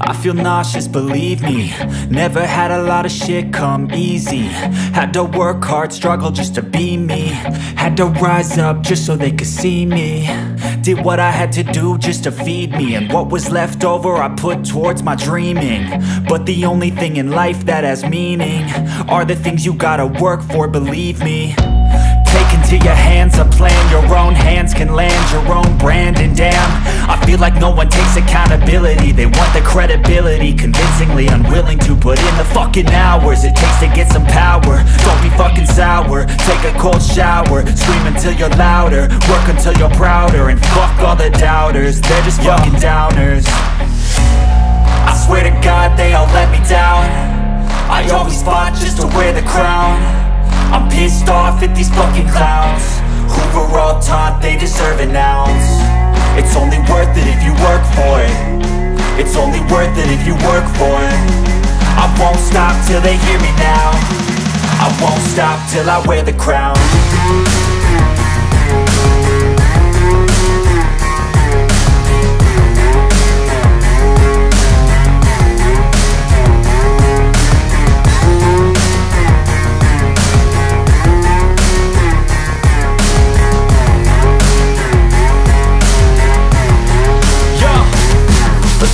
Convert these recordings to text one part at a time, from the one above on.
I feel nauseous, believe me. Never had a lot of shit come easy. Had to work hard, struggle just to be me. Had to rise up just so they could see me. Did what I had to do just to feed me. And what was left over I put towards my dreaming. But the only thing in life that has meaning are the things you gotta work for, believe me. Take into your hands a plan, your own hands can land your own brand. And damn, I feel like no one takes accountability. They want the credibility, convincingly unwilling to put in the fucking hours it takes to get some power. Don't be fucking sour, take a cold shower. Scream until you're louder, work until you're prouder. And fuck all the doubters, they're just fucking downers. I swear to God they all let me down. I always fought just to wear the crown. I'm pissed off at these fucking clowns who were all taught they deserve an ounce. It's only worth it if you work for it. It's only worth it if you work for it. I won't stop till they hear me now. I won't stop till I wear the crown.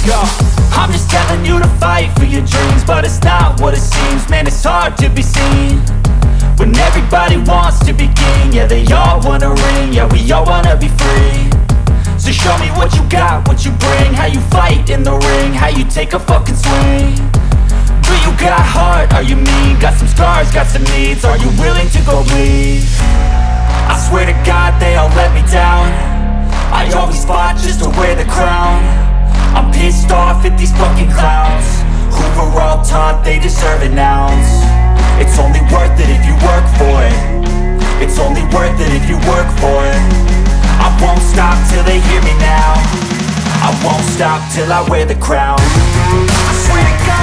Go. I'm just telling you to fight for your dreams, but it's not what it seems. Man, it's hard to be seen when everybody wants to be king. Yeah, they all wanna ring, yeah, we all wanna be free. So show me what you got, what you bring, how you fight in the ring, how you take a fucking swing. Do you got heart, are you mean? Got some scars, got some needs, are you willing to go bleed? I swear to God they all let me down. I always fought just to wear the crown. I'm pissed off at these fucking clowns who were all taught they deserve an ounce. It's only worth it if you work for it. It's only worth it if you work for it. I won't stop till they hear me now. I won't stop till I wear the crown. I swear to God